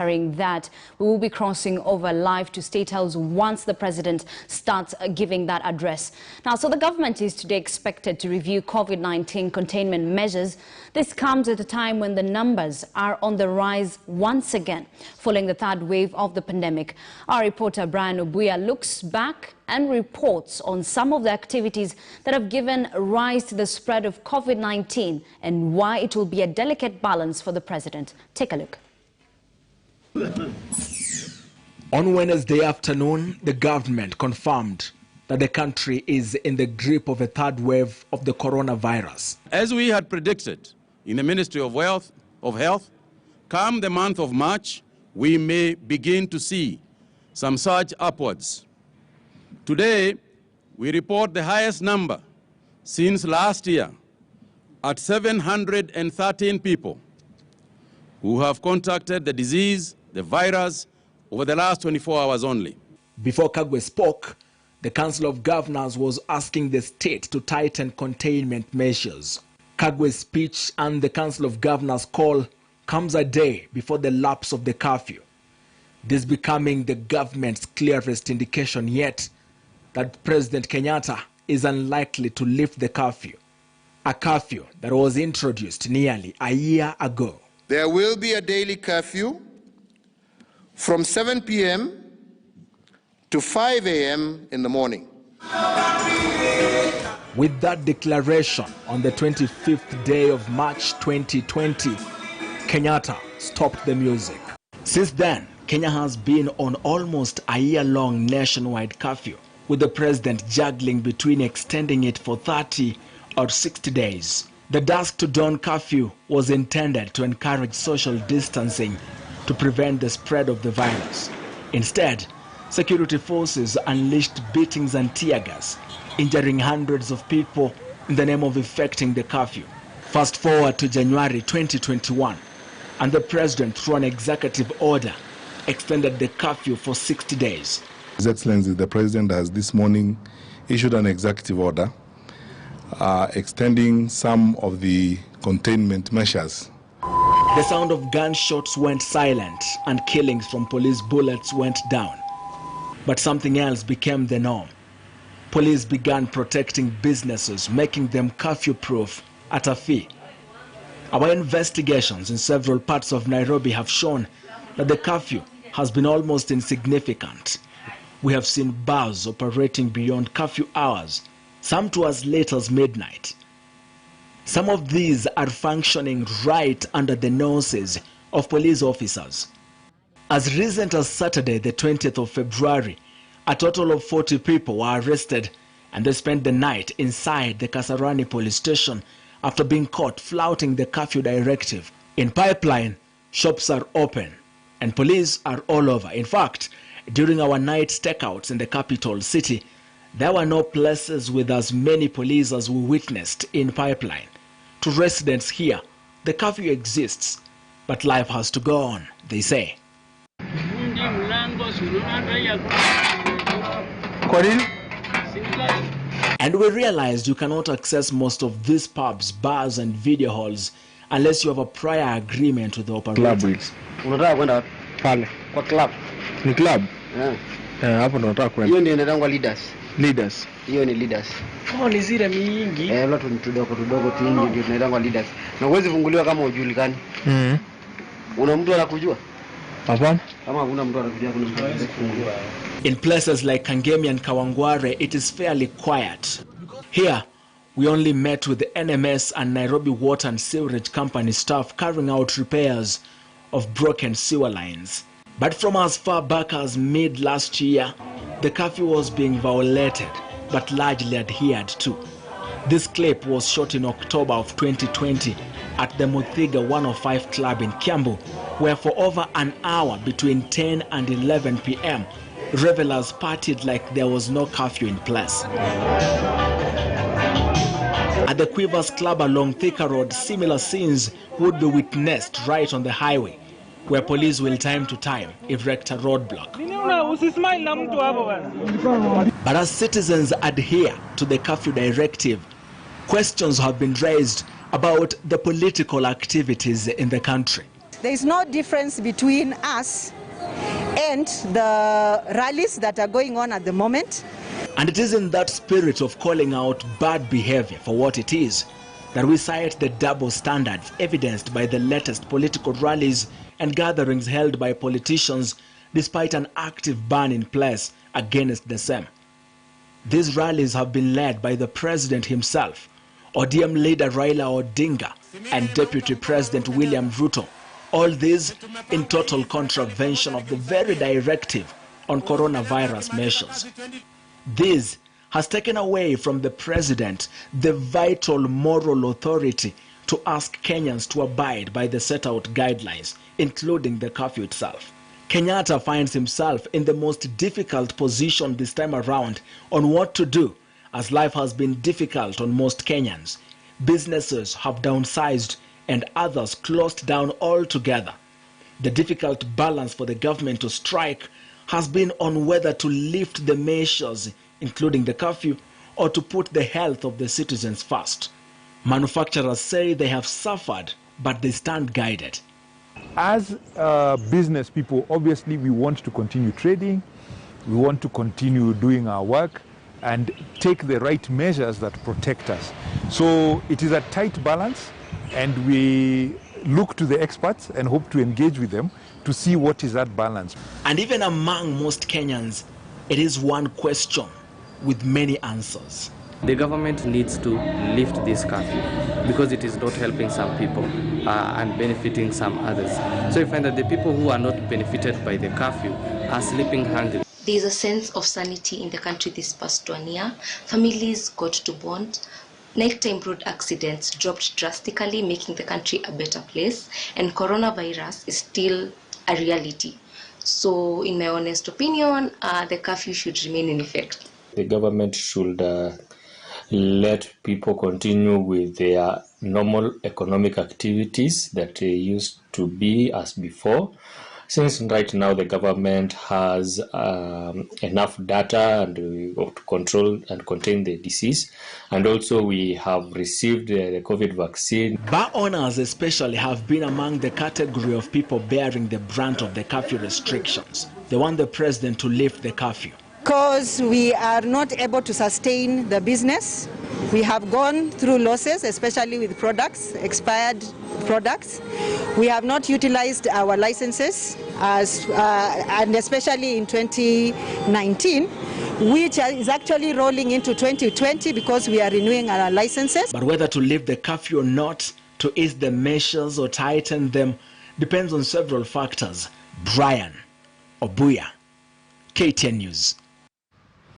That we will be crossing over live to State House once the president starts giving that address. Now, so the government is today expected to review COVID-19 containment measures. This comes at a time when the numbers are on the rise once again, following the third wave of the pandemic. Our reporter Brian Obuya looks back and reports on some of the activities that have given rise to the spread of COVID-19 and why it will be a delicate balance for the president. Take a look. On Wednesday afternoon, the government confirmed that the country is in the grip of a third wave of the coronavirus. As we had predicted in the Ministry of Health, come the month of March, we may begin to see some surge upwards. Today, we report the highest number since last year at 713 people who have contracted the disease, the virus, over the last 24 hours only. Before Kagwe spoke, the Council of Governors was asking the state to tighten containment measures. Kagwe's speech and the Council of Governors call comes a day before the lapse of the curfew. This becoming the government's clearest indication yet that President Kenyatta is unlikely to lift the curfew. A curfew that was introduced nearly a year ago. There will be a daily curfew from 7 p.m. to 5 a.m. in the morning. With that declaration on the 25th day of March 2020, Kenyatta stopped the music. Since then, Kenya has been on almost a year-long nationwide curfew, with the president juggling between extending it for 30 or 60 days. The dusk to dawn curfew was intended to encourage social distancing to prevent the spread of the virus. Instead, security forces unleashed beatings and tear gas, injuring hundreds of people in the name of effecting the curfew. Fast forward to January 2021, and the president, through an executive order, extended the curfew for 60 days. His Excellency, the president has this morning issued an executive order extending some of the containment measures. The sound of gunshots went silent and killings from police bullets went down. But something else became the norm. Police began protecting businesses, making them curfew-proof at a fee. Our investigations in several parts of Nairobi have shown that the curfew has been almost insignificant. We have seen bars operating beyond curfew hours, some to as late as midnight. Some of these are functioning right under the noses of police officers. As recent as Saturday, the 20th of February, a total of 40 people were arrested and they spent the night inside the Kasarani police station after being caught flouting the curfew directive. In Pipeline, shops are open and police are all over. In fact, during our night stakeouts in the capital city, there were no places with as many police as we witnessed in Pipeline. To residents here, the curfew exists, but life has to go on, they say. And we realized you cannot access most of these pubs, bars and video halls unless you have a prior agreement with the operators. Club. Ni club? Hapo ndo nataka kwenda. Hiyo ndio inaitwa leaders. Leaders. Hiyo ni leaders. Oh, ni zile mingi. Watu ni tudogo tu ndio tunaitwa leaders. Na huwezi funguliwa kama hujulikani. Una mtu anakujua? Hapana. Kama huna mtu anakujua kuna mtu anakujua. In places like Kangemi and Kawangware, it is fairly quiet. Here, we only met with the NMS and Nairobi Water and Sewerage Company staff carrying out repairs of broken sewer lines. But from as far back as mid last year, the curfew was being violated, but largely adhered to. This clip was shot in October of 2020 at the Muthiga 105 Club in Kiambu, where for over an hour between 10 and 11 p.m., revelers partied like there was no curfew in place. At the Quivers Club along Thika Road, similar scenes would be witnessed right on the highway, where police will time to time erect a roadblock. But as citizens adhere to the curfew directive, questions have been raised about the political activities in the country. there is no difference between us and the rallies that are going on at the moment. And it is in that spirit of calling out bad behavior for what it is that we cite the double standards evidenced by the latest political rallies and gatherings held by politicians despite an active ban in place against the same. These rallies have been led by the president himself, ODM leader Raila Odinga, and Deputy President William Ruto. All these in total contravention of the very directive on coronavirus measures. This has taken away from the president the vital moral authority to ask Kenyans to abide by the set out guidelines, including the curfew itself. Kenyatta finds himself in the most difficult position this time around on what to do, as life has been difficult on most Kenyans. Businesses have downsized and others closed down altogether. The difficult balance for the government to strike has been on whether to lift the measures, including the curfew, or to put the health of the citizens first. Manufacturers say they have suffered, but they stand guided. As business people, obviously we want to continue trading, we want to continue doing our work and take the right measures that protect us. So it is a tight balance, and we look to the experts and hope to engage with them to see what is that balance. And even among most Kenyans, it is one question with many answers. The government needs to lift this curfew because it is not helping some people and benefiting some others. So you find that the people who are not benefited by the curfew are sleeping hungry. There is a sense of sanity in the country this past 1 year. Families got to bond. Nighttime road accidents dropped drastically, making the country a better place. And coronavirus is still a reality. So in my honest opinion, the curfew should remain in effect. The government should let people continue with their normal economic activities that they used to be as before. Since right now the government has enough data and to control and contain the disease, and also we have received the COVID vaccine. Bar owners especially have been among the category of people bearing the brunt of the curfew restrictions. They want the president to lift the curfew. Because we are not able to sustain the business. We have gone through losses, especially with products, expired products. We have not utilized our licenses, and especially in 2019, which is actually rolling into 2020 because we are renewing our licenses. But whether to lift the curfew or not, to ease the measures or tighten them, depends on several factors. Brian Obuya, KTN News.